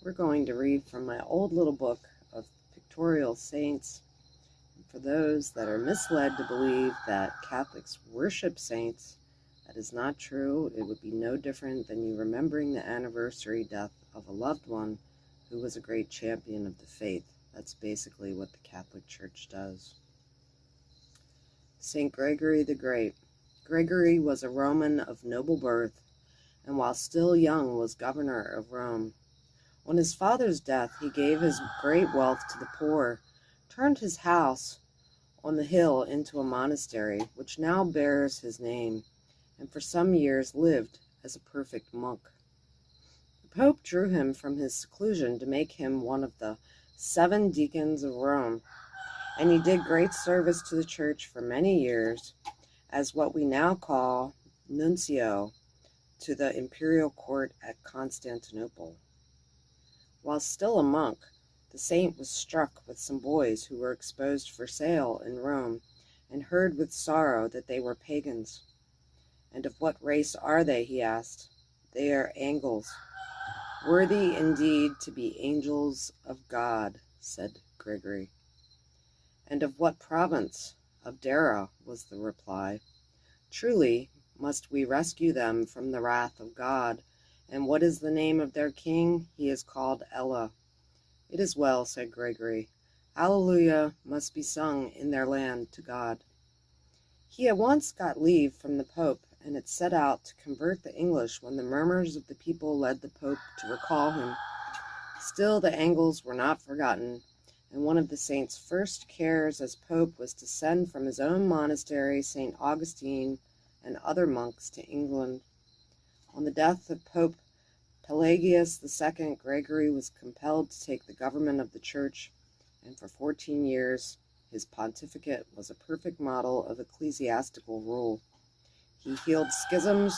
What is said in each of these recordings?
We're going to read from my old little book of pictorial saints. For those that are misled to believe that Catholics worship saints, that is not true. It would be no different than you remembering the anniversary death of a loved one who was a great champion of the faith. That's basically what the Catholic Church does. Saint Gregory the Great. Gregory was a Roman of noble birth, and while still young was governor of Rome. On his father's death, he gave his great wealth to the poor, turned his house on the hill into a monastery, which now bears his name, and for some years lived as a perfect monk. The Pope drew him from his seclusion to make him one of the 7 deacons of Rome, and he did great service to the Church for many years as what we now call nuncio to the imperial court at Constantinople. While still a monk, the saint was struck with some boys who were exposed for sale in Rome, and heard with sorrow that they were pagans. "And of what race are they?" he asked. "They are Angles, worthy indeed to be angels of God," said Gregory. "And of what province?" "Of Dara," was the reply. "Truly must we rescue them from the wrath of God. And what is the name of their king?" "He is called Ella." "It is well," said Gregory. "Hallelujah must be sung in their land to God." He at once got leave from the Pope, and had set out to convert the English when the murmurs of the people led the Pope to recall him. Still the Angles were not forgotten, and one of the saint's first cares as Pope was to send from his own monastery St. Augustine and other monks to England. On the death of Pope Pelagius II, Gregory was compelled to take the government of the Church, and for 14 years his pontificate was a perfect model of ecclesiastical rule. He healed schisms,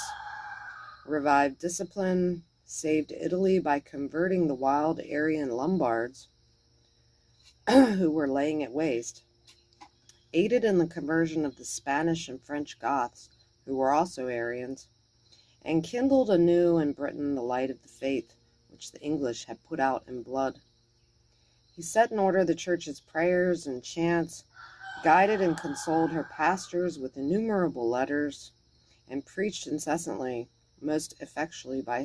revived discipline, saved Italy by converting the wild Arian Lombards who were laying it waste, aided in the conversion of the Spanish and French Goths, who were also Arians, and kindled anew in Britain the light of the faith, which the English had put out in blood. He set in order the Church's prayers and chants, guided and consoled her pastors with innumerable letters, and preached incessantly, most effectually by